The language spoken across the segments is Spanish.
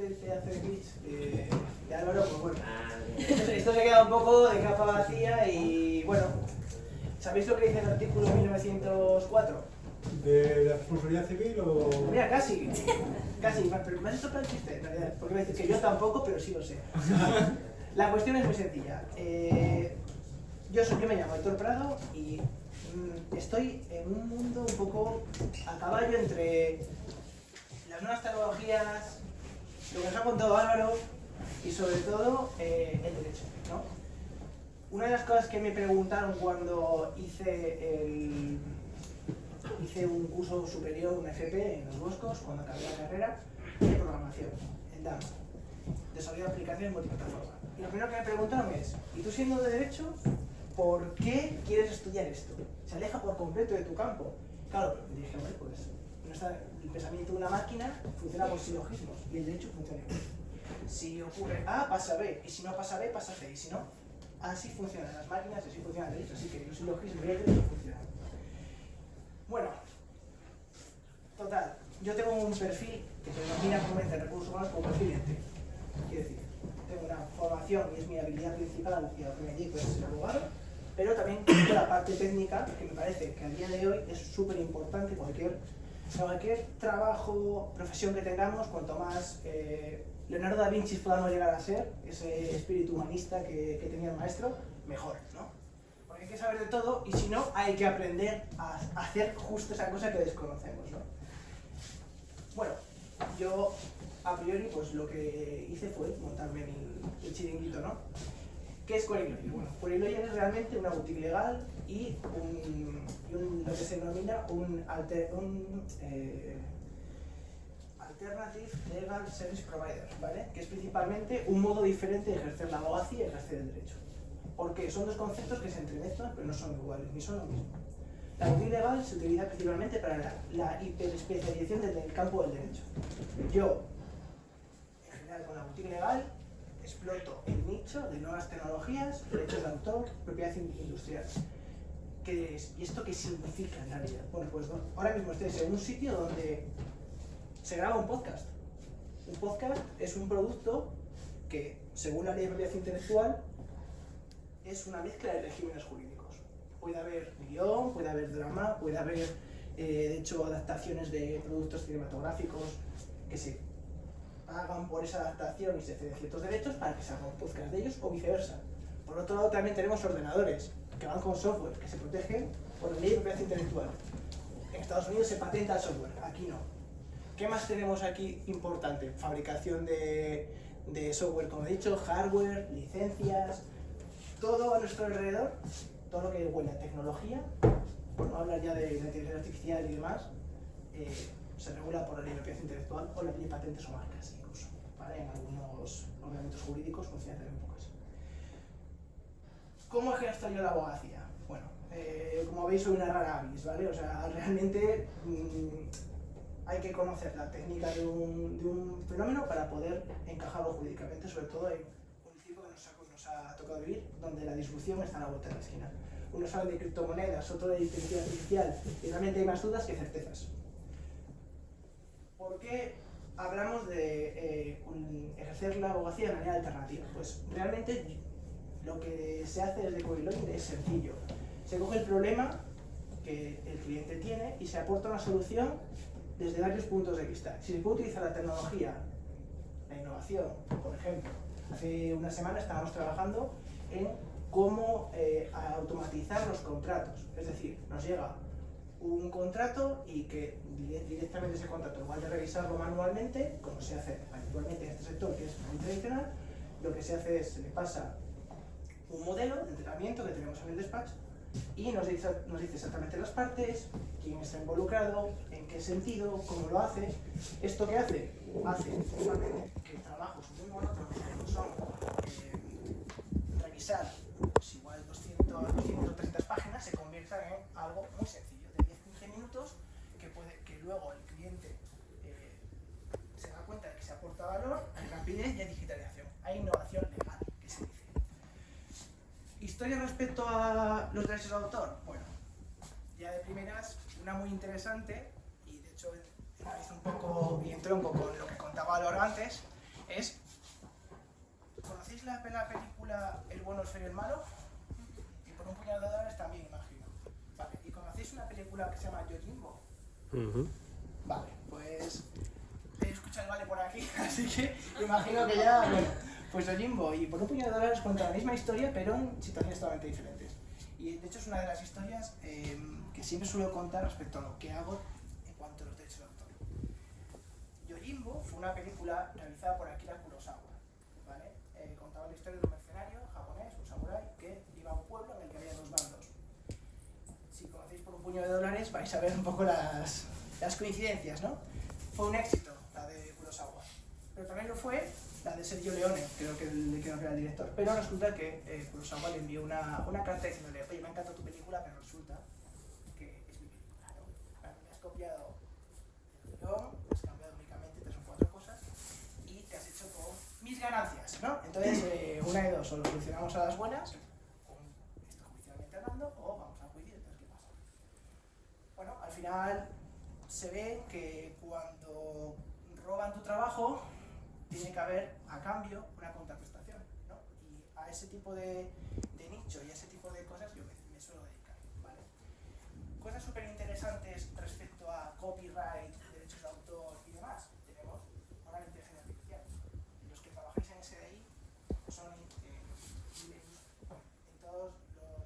del pedazo de pitch de Álvaro, pues bueno, esto se queda un poco de capa vacía y bueno, ¿sabéis lo que dice el artículo 1904? ¿De la responsabilidad civil o...? Mira, casi, pero me has hecho para el chiste en realidad, porque me dices que yo tampoco, pero sí lo sé. La cuestión es muy sencilla. Yo me llamo Héctor Prado y estoy en un mundo un poco a caballo entre las nuevas tecnologías, lo que nos ha contado Álvaro y sobre todo el derecho, ¿no? Una de las cosas que me preguntaron cuando hice un curso superior, un FP en Los Boscos, cuando acabé la carrera de programación, en DAM, desarrollo de aplicaciones multiplataforma. Y lo primero que me preguntaron es, ¿y tú siendo de derecho, por qué quieres estudiar esto? Se aleja por completo de tu campo. Claro, dije, bueno, pues el pensamiento de una máquina funciona por silogismos y el derecho funciona igual. Si ocurre A, pasa B, y si no pasa B, pasa C, y si no, así funcionan las máquinas, así funciona el derecho, así que los silogismos y el derecho funcionan. Bueno, total, yo tengo un perfil que se denomina comúnmente en recursos humanos como perfil ENTE. Quiero decir, tengo una formación y es mi habilidad principal y a lo que me dedico es ser abogado, pero también tengo la parte técnica que me parece que a día de hoy es súper importante. Cualquier trabajo, profesión que tengamos, cuanto más Leonardo da Vinci podamos llegar a ser, ese espíritu humanista que tenía el maestro, mejor, ¿no? Porque hay que saber de todo y si no, hay que aprender a hacer justo esa cosa que desconocemos, ¿no? Bueno, yo a priori pues lo que hice fue montarme el chiringuito, ¿no? ¿Qué es Query Lawyer? Bueno, Query Lawyer es realmente una boutique legal y lo que se denomina un Alternative Legal Service Provider, ¿vale? Que es principalmente un modo diferente de ejercer la abogacía y ejercer el derecho. Porque son dos conceptos que se entremezclan pero no son iguales, ni son lo mismo. La boutique legal se utiliza principalmente para la hiperespecialización del campo del derecho. Yo, en general, con la boutique legal, exploto el nicho de nuevas tecnologías, derechos de autor, propiedad industrial. ¿Qué es? ¿Y esto qué significa en realidad? Bueno, pues ahora mismo estoy en un sitio donde se graba un podcast. Un podcast es un producto que, según la ley de propiedad intelectual, es una mezcla de regímenes jurídicos. Puede haber guión, puede haber drama, puede haber, de hecho, adaptaciones de productos cinematográficos que se pagan por esa adaptación y se ceden ciertos derechos para que se hagan podcast de ellos o viceversa. Por otro lado, también tenemos ordenadores que van con software que se protegen por la ley de propiedad intelectual. En Estados Unidos se patenta el software, aquí no. ¿Qué más tenemos aquí importante? Fabricación de software, como he dicho, hardware, licencias, todo a nuestro alrededor, todo lo que huele a tecnología, por no hablar ya de la inteligencia artificial y demás, se regula por la ley de propiedad intelectual o la ley de patentes o marcas incluso, ¿vale? En algunos ordenamientos jurídicos funciona también un poco así. ¿Cómo ejerzo yo la abogacía? Bueno, como veis soy una rara avis, ¿vale? O sea, realmente hay que conocer la técnica de un fenómeno para poder encajarlo jurídicamente, sobre todo en un tiempo que nos ha tocado vivir, donde la disrupción está a la vuelta de la esquina. Uno sabe de criptomonedas, otro de inteligencia artificial, y realmente hay más dudas que certezas. ¿Por qué hablamos de ejercer la abogacía de manera alternativa? Pues realmente lo que se hace desde Query Lawyer es sencillo. Se coge el problema que el cliente tiene y se aporta una solución desde varios puntos de vista. Si se puede utilizar la tecnología, la innovación, por ejemplo, hace una semana estábamos trabajando en cómo automatizar los contratos. Es decir, nos llega un contrato y que directamente ese contrato, en lugar de revisarlo manualmente, como se hace habitualmente en este sector, que es muy tradicional, lo que se hace es, se le pasa un modelo de entrenamiento que tenemos en el despacho y nos dice exactamente las partes, quién está involucrado, en qué sentido, cómo lo hace. ¿Esto qué hace? Hace principalmente que trabajos muy monótonos como son revisar pues igual 200 o 230 páginas se conviertan en algo muy sencillo, de 10-15 minutos, que luego el cliente se da cuenta de que se aporta valor, hay rapidez y hay digitalización, hay innovación legal, que se dice. ¿Historia respecto a los derechos de autor? Bueno, ya de primeras, una muy interesante, y de hecho entré un poco en lo que contaba Álvaro antes, es... ¿Conocéis la película El bueno, el feo y el malo? Y por un puñado de dólares también, imagino. Vale, ¿y conocéis una película que se llama Yojimbo? Vale, pues... He escuchado el vale por aquí, así que imagino que ya... Bueno, pues Yojimbo y por un puñado de dólares cuenta la misma historia, pero en situaciones totalmente diferentes. Y de hecho es una de las historias que siempre suelo contar respecto a lo que hago en cuanto a los derechos de autor. Yojimbo fue una película realizada por Akira Kurosawa, ¿vale? Contaba la historia de un mercenario japonés, un samurái, que iba a un pueblo en el que había dos bandos. Si conocéis por un puño de dólares vais a ver un poco las coincidencias, ¿no? Fue un éxito la de Kurosawa, pero también lo fue la de Sergio Leone, creo que era el director. Pero resulta que Kurosawa le envió una carta diciéndole: oye, me ha encantado tu película, pero resulta que es mi película, ¿no? Me has copiado el guión, has cambiado únicamente 3 o 4 cosas y te has hecho con mis ganancias, ¿no? Entonces, una de dos, o lo solucionamos a las buenas, extrajudicialmente hablando, o vamos a juicio. Entonces, ¿qué pasa? Bueno, al final se ve que cuando roban tu trabajo tiene que haber a cambio una contraprestación, ¿no? Y a ese tipo de nicho y a ese tipo de cosas yo me suelo dedicar, ¿vale? Cosas súper interesantes respecto a copyright, derechos de autor y demás. Tenemos ahora la inteligencia artificial. Los que trabajáis en SDI son en todas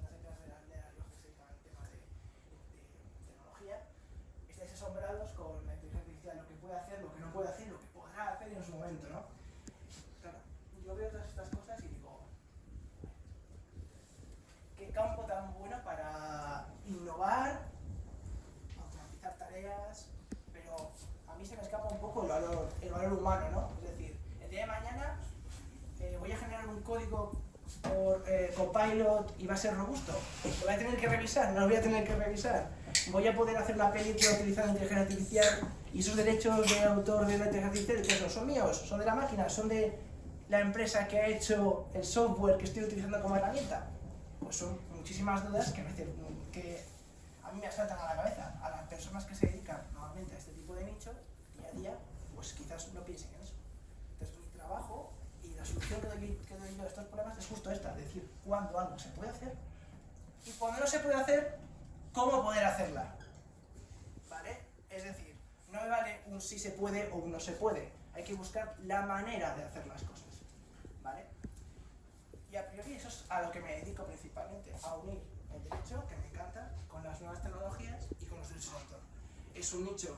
las empresas de la Rioja que se dedican al tema de tecnología, estáis asombrados con la inteligencia artificial, lo que puede hacer, lo que no puede hacer, lo que podrá hacer en su momento, ¿no? Claro, yo veo todas estas cosas y digo, qué campo tan bueno para innovar, automatizar tareas, pero a mí se me escapa un poco el valor humano, ¿no? Es decir, el día de mañana voy a generar un código por Copilot y va a ser robusto. ¿Lo voy a tener que revisar? No lo voy a tener que revisar. Voy a poder hacer una película utilizando inteligencia artificial y esos derechos de autor de la inteligencia artificial son míos, son de la máquina, son de la empresa que ha hecho el software que estoy utilizando como herramienta. Pues son muchísimas dudas que a mí me asaltan a la cabeza. A las personas que se dedican normalmente a este tipo de nicho, día a día, pues quizás no piensen en eso. Entonces mi trabajo y la solución que doy yo a estos problemas es justo esta, es decir, cuando algo se puede hacer y cuando no se puede hacer, cómo poder hacerla, ¿vale? Es decir, no me vale un sí se puede o un no se puede, hay que buscar la manera de hacer las cosas, ¿vale? Y a priori eso es a lo que me dedico principalmente, a unir el derecho, que me encanta, con las nuevas tecnologías y con los derechos de autor. Es un nicho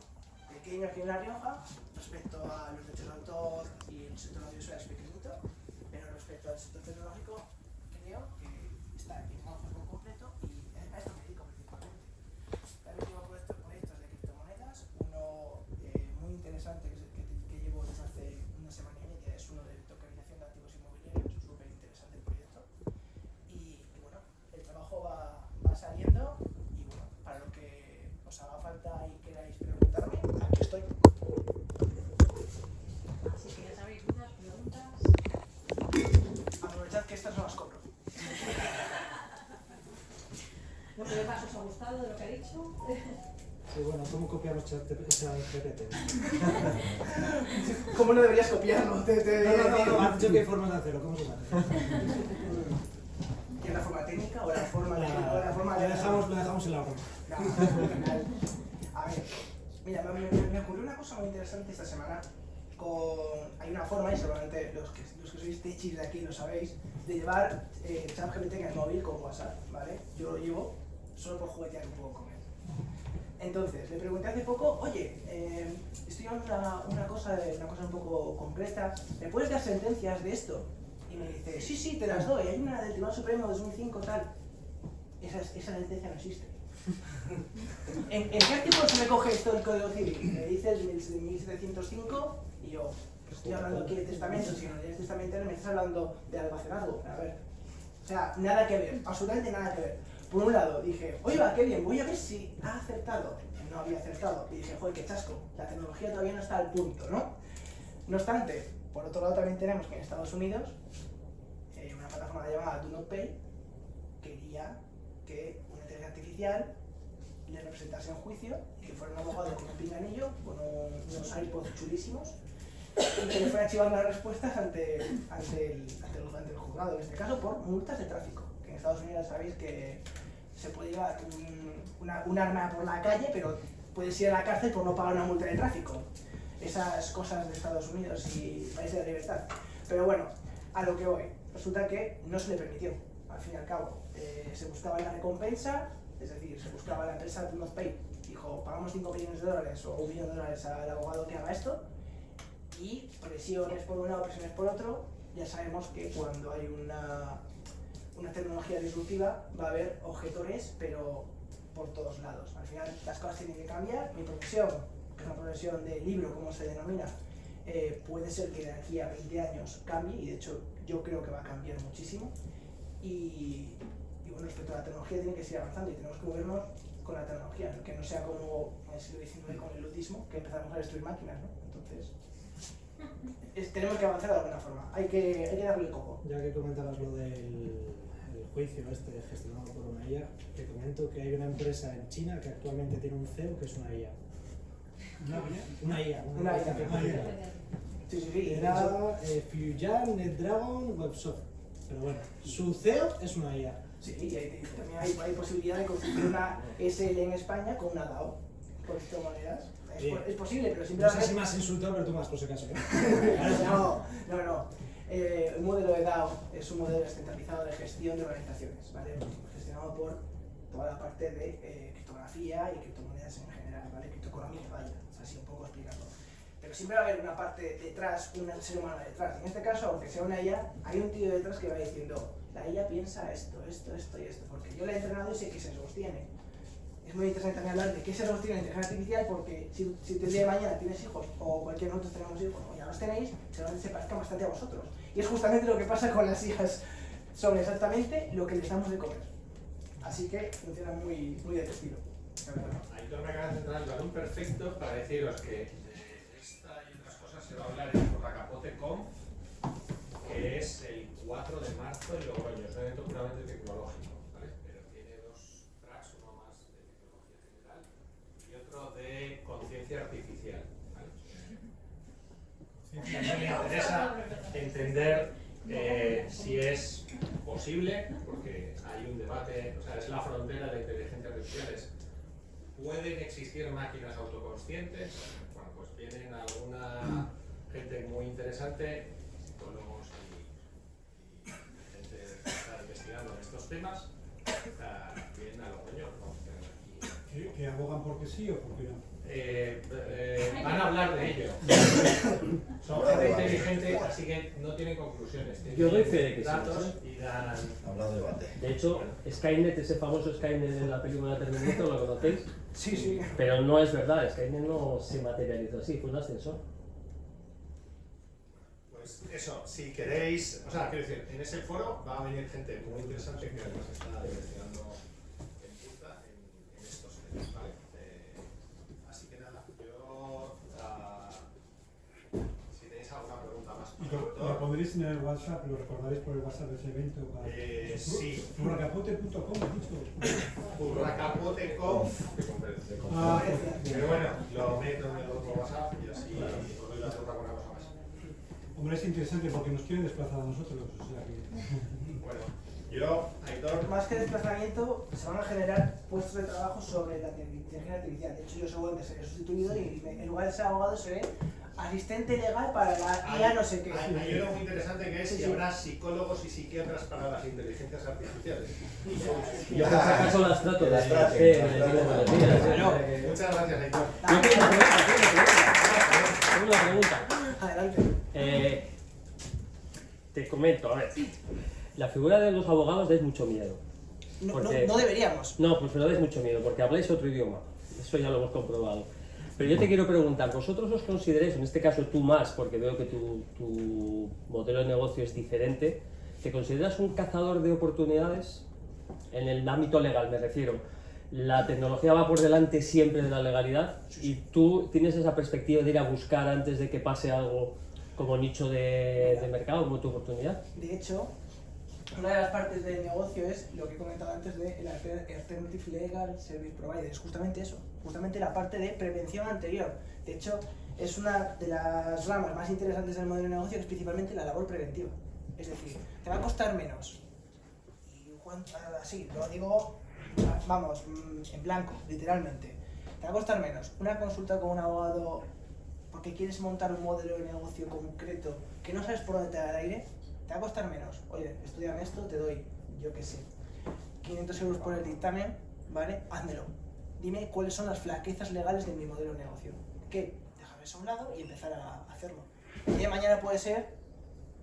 pequeño aquí en La Rioja, respecto a los derechos de autor y el sector audiovisual es pequeñito, pero respecto al sector tecnológico creo que está en auge por completo y a esto me dedico principalmente. También llevo proyectos de criptomonedas, uno muy interesante que llevo desde hace una semana y media es uno de tokenización de activos inmobiliarios, súper interesante el proyecto. Y bueno, el trabajo va saliendo y bueno, para lo que os haga falta y queráis preguntarme, aquí estoy. Si quieres abrir dudas, preguntas. Aprovechad que estas no las cobro. Lo que más os ha gustado de lo que ha dicho. Sí, bueno, ¿cómo copiamos ChatGPT? ¿Cómo no deberías copiarlo? No, ¿has dicho qué forma de hacerlo? ¿Cómo se hace? ¿Y la forma técnica o la forma de...? Lo dejamos en la broma. No, al final. A ver, mira, me ocurrió una cosa muy interesante esta semana. Hay una forma, y seguramente los que sois techis de aquí lo sabéis, de llevar ChatGPT en el móvil con WhatsApp, ¿vale? Yo lo llevo solo por juguetear un poco con él. Entonces, le pregunté hace poco, oye, estoy hablando una cosa un poco concreta, ¿me puedes dar sentencias de esto? Y me dice, sí, te las doy, hay una del Tribunal Supremo de 2005, tal. Esa sentencia no existe. ¿En qué artículo se me coge esto del Código Civil? Me dice el 1705 y yo, pues estoy hablando aquí de testamento, si no eres testamentario me estás hablando de almacenazgo. A ver, o sea, nada que ver, absolutamente nada que ver. Por un lado dije, oye, va, qué bien, voy a ver si ha acertado. No había acertado. Y dije, joder, qué chasco, la tecnología todavía no está al punto, ¿no? No obstante, por otro lado también tenemos que en Estados Unidos, una plataforma llamada Do Not Pay quería que una inteligencia artificial le representase en juicio y que fuera un abogado con un pinganillo, con unos iPods chulísimos, y que le fue archivando las respuestas ante el juzgado, en este caso por multas de tráfico. Que en Estados Unidos sabéis que se puede llevar un arma por la calle, pero puedes ir a la cárcel por no pagar una multa de tráfico. Esas cosas de Estados Unidos y países de libertad. Pero bueno, a lo que voy, resulta que no se le permitió, al fin y al cabo. Se buscaba la recompensa, es decir, se buscaba la empresa Do Not Pay. Dijo, pagamos $5 millones o $1 millón al abogado que haga esto, y presiones por un lado, presiones por otro. Ya sabemos que cuando hay una tecnología disruptiva va a haber objetores, pero por todos lados. Al final las cosas tienen que cambiar. Mi profesión, que es una profesión de libro, como se denomina, puede ser que de aquí a 20 años cambie, y de hecho yo creo que va a cambiar muchísimo. Y bueno, respecto a la tecnología tiene que seguir avanzando y tenemos que movernos con la tecnología, que no sea como en el siglo XIX con el ludismo, que empezamos a destruir máquinas, ¿no? Entonces, tenemos que avanzar de alguna forma, hay que darle el coco. Ya que comentabas lo del el juicio gestionado por una IA, te comento que hay una empresa en China que actualmente tiene un CEO que es una IA. Una IA. Sí. Era Fujian NetDragon Websoft. Pero bueno, su CEO es una IA. Sí, y también hay posibilidad de constituir una SL en España con una DAO, por criptomonedas. Es posible, pero siempre... No sé si me has insultado, pero tú más por si acaso. No. Un modelo de DAO es un modelo descentralizado de gestión de organizaciones, ¿vale? Gestionado por toda la parte de criptografía y criptomonedas en general, ¿vale? Criptoeconomía, vaya, así un poco explicando. Pero siempre va a haber una parte detrás, un ser humano detrás. En este caso, aunque sea una IA, hay un tío detrás que va diciendo, la IA piensa esto y esto, porque yo la he entrenado y sé qué sesgos tiene. Es muy interesante también hablar de qué sesgos tiene la inteligencia artificial, porque si el día de mañana tienes hijos, o cualquier de nosotros tenemos hijos, o ya los tenéis, seguramente se parezcan bastante a vosotros. Y es justamente lo que pasa con las IAs, son exactamente lo que les damos de comer. Así que funciona muy de este estilo. Aitor me acaba de centrar el balón perfecto para deciros que de esta y otras cosas se va a hablar en Curracapote Conf, que es el 4 de marzo en Logroño. Es un evento puramente tecnológico, ¿vale? Pero tiene dos tracks, uno más de tecnología general y otro de conciencia artificial, ¿vale? Me interesa entender si es posible, porque hay un debate, o sea, es la frontera de la inteligencia artificial. ¿Pueden existir máquinas autoconscientes? Bueno, pues vienen alguna gente muy interesante, psicólogos y gente que está investigando en estos temas, vienen a Logroño, ¿no? ¿Que abogan porque sí o porque no? Van a hablar de ello. Son gente inteligente, así que no tienen conclusiones. Yo doy fe de que sí. Datos y dan... Habrá debate. De hecho, Skynet, ese famoso Skynet de la película Terminator, ¿lo conocéis? Sí. Pero no es verdad, Skynet no se materializó así, fue un ascensor. Pues eso, si queréis, o sea, quiero decir, en ese foro va a venir gente muy interesante que además está investigando en punta en estos temas, ¿vale? Así que nada, yo, si tenéis alguna pregunta más, Lo pondréis en el WhatsApp, lo recordaréis por el WhatsApp de ese evento. sí. Curracapote.com, he dicho. Curracapote.conf. Pero bueno, lo meto en el otro WhatsApp y así os doy la pregunta con una cosa más. Hombre, es interesante porque nos quieren desplazar a nosotros, o sea que... Bueno, yo, Aitor, Más que desplazamiento, se van a generar puestos de trabajo sobre la inteligencia artificial. De hecho, yo seguramente seré sustituido y en lugar de ser abogado seré asistente legal para la IA no sé qué. hay uno muy interesante que es si habrá psicólogos y psiquiatras para las inteligencias artificiales. Yo por si acaso las trato de Las trato. Muchas gracias, Aitor. Tengo una pregunta. Adelante. Te comento, a ver. La figura de los abogados dais mucho miedo. No deberíamos. No, pues me dais mucho miedo, porque habláis otro idioma. Eso ya lo hemos comprobado. Pero yo te quiero preguntar, ¿vosotros os consideráis, en este caso tú más, porque veo que tu modelo de negocio es diferente, ¿te consideras un cazador de oportunidades? En el ámbito legal me refiero. La tecnología va por delante siempre de la legalidad y tú tienes esa perspectiva de ir a buscar antes de que pase algo como nicho de mercado, como tu oportunidad. De hecho, una de las partes del negocio es lo que he comentado antes de el Alternative Legal Service Provider, es justamente eso, justamente la parte de prevención anterior. De hecho, es una de las ramas más interesantes del modelo de negocio, que es principalmente la labor preventiva. Es decir, te va a costar menos. Y así, lo digo, vamos, en blanco, literalmente. Te va a costar menos una consulta con un abogado porque quieres montar un modelo de negocio concreto que no sabes por dónde te da el aire. Te va a costar menos. Oye, estudiame esto, te doy, yo qué sé, 500 euros por el dictamen, ¿vale? Házmelo. Dime cuáles son las flaquezas legales de mi modelo de negocio. ¿Qué? Déjame eso a un lado y empezar a hacerlo. El día de mañana puede ser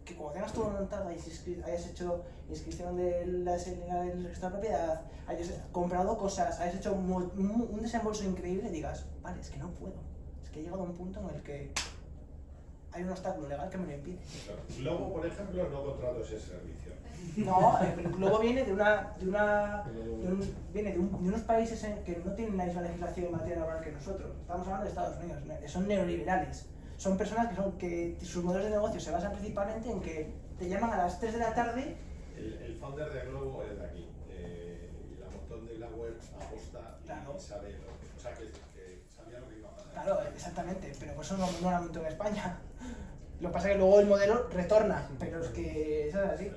que cuando tengas todo montado, hayas hecho inscripción de la SLA del registro de propiedad, hayas comprado cosas, hayas hecho un desembolso increíble y digas, vale, es que no puedo. Es que he llegado a un punto en el que hay un obstáculo legal que me lo impide. Globo, por ejemplo, no contrató ese servicio. No, luego viene de unos países que no tienen la misma legislación en materia laboral que nosotros. Estamos hablando de Estados Unidos, son neoliberales. Son personas que sus modelos de negocio se basan principalmente en que te llaman a las 3 de la tarde. El founder de Globo es de aquí. Y la montón de la web aposta y Claro. sabe lo que, o sea, que sabía lo que iba a pasar. Claro, exactamente, pero por eso no la montó en España. Lo que pasa es que luego el modelo retorna, pero es que eso es así.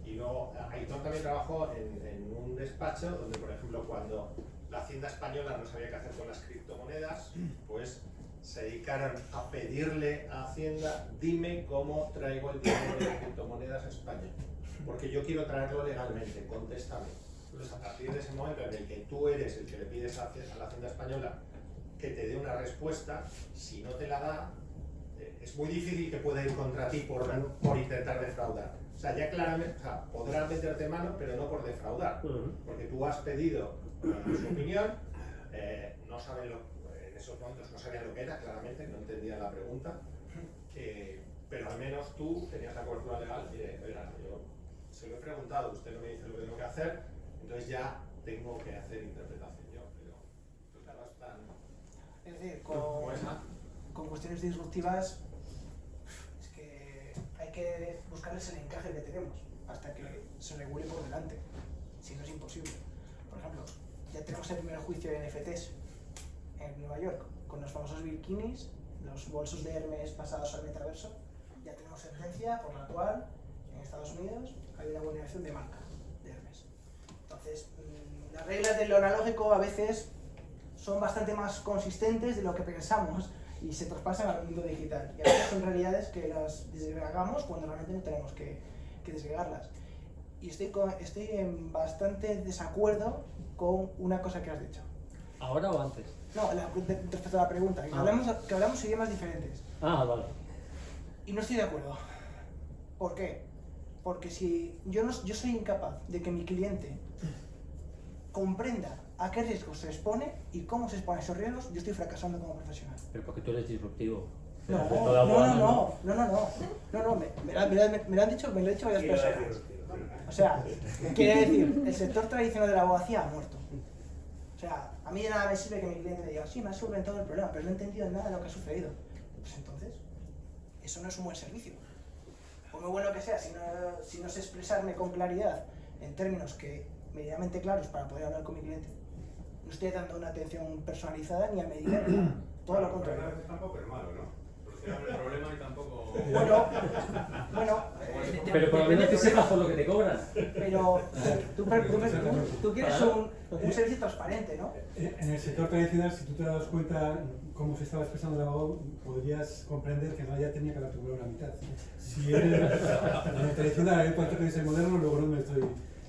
Y luego, Aitor también trabajó en un despacho donde, por ejemplo, cuando la Hacienda española no sabía qué hacer con las criptomonedas, pues se dedicaron a pedirle a Hacienda, dime cómo traigo el dinero de las criptomonedas a España, porque yo quiero traerlo legalmente, contéstame. Entonces, a partir de ese momento en el que tú eres el que le pides a la Hacienda española que te dé una respuesta, si no te la da, es muy difícil que pueda ir contra ti por intentar defraudar. O sea, ya claramente, o sea, podrás meterte mano, pero no por defraudar, porque tú has pedido su opinión, no saben en esos momentos no sabían lo que era, claramente, no entendían la pregunta, pero al menos tú tenías la cobertura legal. Mire, oiga, yo se lo he preguntado, usted no me dice lo que tengo que hacer, entonces ya tengo que hacer interpretación yo, pero tú estabas tan... Es decir, como esa. con cuestiones disruptivas, es que hay que buscarles el encaje que tenemos hasta que se regule por delante. Si no, es imposible. Por ejemplo, ya tenemos el primer juicio de NFTs en Nueva York con los famosos bikinis, los bolsos de Hermes pasados al metaverso. Ya tenemos sentencia por la cual en Estados Unidos hay una vulneración de marca de Hermes. Entonces, las reglas de lo analógico a veces son bastante más consistentes de lo que pensamos y se traspasan al mundo digital. Y a veces son realidades que las desgregamos cuando realmente no tenemos que desgregarlas. Y estoy en bastante desacuerdo con una cosa que has dicho. ¿Ahora o antes? No, respecto a la pregunta, que hablamos idiomas diferentes. Ah, vale. Y no estoy de acuerdo. ¿Por qué? Porque si yo soy incapaz de que mi cliente comprenda a qué riesgos se expone y cómo se expone a esos riesgos, yo estoy fracasando como profesional. Pero porque tú eres disruptivo. No, me lo han dicho varias personas. O sea, quiere decir, el sector tradicional de la abogacía ha muerto. O sea, a mí de nada me sirve que mi cliente me diga, sí, me has solventado el problema, pero no he entendido nada de lo que ha sucedido. Pues entonces, eso no es un buen servicio. Por muy bueno que sea, si no sé expresarme con claridad en términos medianamente claros para poder hablar con mi cliente, no estoy dando una atención personalizada ni a medida ni nada. Todo lo contrario. Tampoco es malo, ¿no? Solucionar el problema y tampoco... Bueno, Pero por lo menos que sepas por lo que te cobran. pero tú quieres un servicio transparente, ¿no? En el sector tradicional, si tú te das cuenta cómo se estaba expresando el abogado, podrías comprender que en realidad tenía que haber cobrado la mitad. Si en el tradicional, cuánto que es el moderno, luego no me estoy...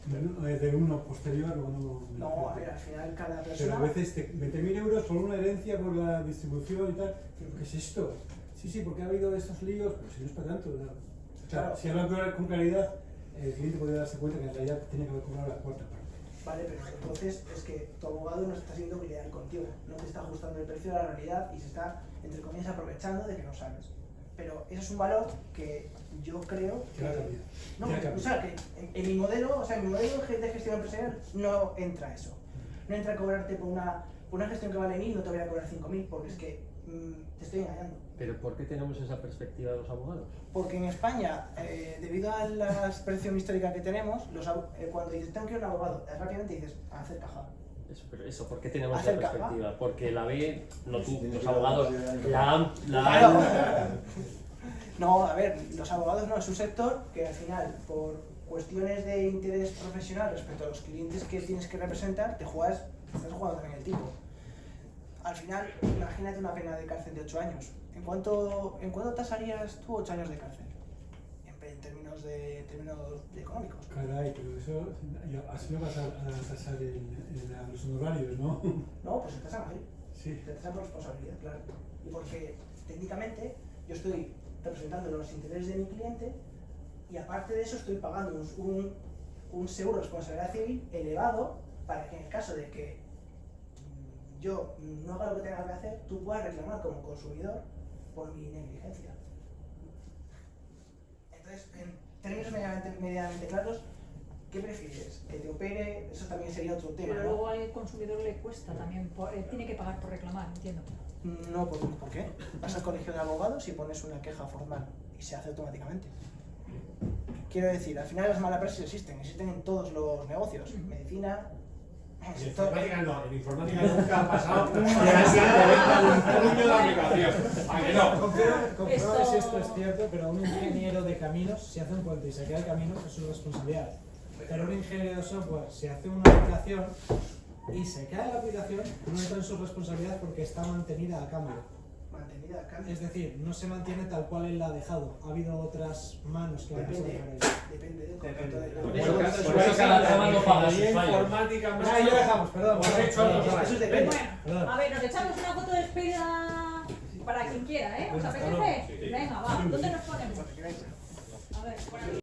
De uno posterior, luego no... No, a ver, al final cada Pero persona... a veces 20.000 euros por una herencia, por la distribución y tal. ¿Pero qué es esto? Sí, porque ha habido estos líos, pero si no es para tanto. ¿No? O sea, Claro. si hablan con claridad, el cliente podría darse cuenta que en realidad tenía que haber cobrado la cuarta parte. Vale, pero entonces es que tu abogado no está siendo leal contigo, no te está ajustando el precio a la realidad y se está, entre comillas, aprovechando de que no sabes. Pero eso es un valor que yo creo Que va a cambiar. No, Ya cambia. o sea, que en mi modelo, de gestión empresarial no entra eso. No entra a cobrarte por una gestión que vale 1.000, no te voy a cobrar 5.000, porque es que te estoy engañando. ¿Pero por qué tenemos esa perspectiva de los abogados? Porque en España, debido a la expresión histórica que tenemos, cuando dices tengo que ir a un abogado, rápidamente dices, a hacer caja. Pero eso, ¿por qué tenemos esa Hacer caja. perspectiva? Porque la ve, no tú, Tienes los que abogados, ir la han... Claro. No, a ver, los abogados no, es un sector que al final, por cuestiones de interés profesional respecto a los clientes que tienes que representar, estás jugando también el tipo. Al final, imagínate una pena de cárcel de 8 años. ¿En cuánto tasarías tú 8 años de cárcel? En términos económicos. Caray, pero eso así no vas a tasar a los honorarios, ¿no? No, pues se tasan ahí. Sí. Te tasan por responsabilidad, claro. Y porque técnicamente yo estoy representando los intereses de mi cliente y aparte de eso estoy pagando un seguro de responsabilidad civil elevado para que en el caso de que yo no haga lo que tenga que hacer, tú puedas reclamar como consumidor por mi negligencia. Entonces, en términos medianamente claros, ¿qué prefieres? ¿Que te opere? Eso también sería otro tema, Pero ¿no? luego al consumidor le cuesta también, tiene que pagar por reclamar, entiendo. No, ¿por qué? Vas al colegio de abogados y pones una queja formal y se hace automáticamente. Quiero decir, al final las malas praxis existen en todos los negocios, medicina, En sector. informática no, en informática nunca ha pasado que un puño de aplicación. ¿A que no? Comprueba si esto es cierto, pero un ingeniero de caminos, si hace un puente y se queda el camino, es su responsabilidad. Pero un ingeniero de software, si hace una aplicación y se cae la aplicación, no entra en su responsabilidad porque está mantenida a cambio. Mantenida a cambio. Es decir, no se mantiene tal cual él la ha dejado. Ha habido otras manos que han pasado por ahí. Depende del contrato de Por Por eso cada trabajo paga sus fallos. informática más. Ah, ya dejamos, perdón. Por hecho, perdón. Eso depende. Perdón. A ver, nos echamos una foto de despedida para quien quiera, ¿eh? ¿Os apetece? Venga, va, ¿dónde nos ponemos? A ver, por aquí.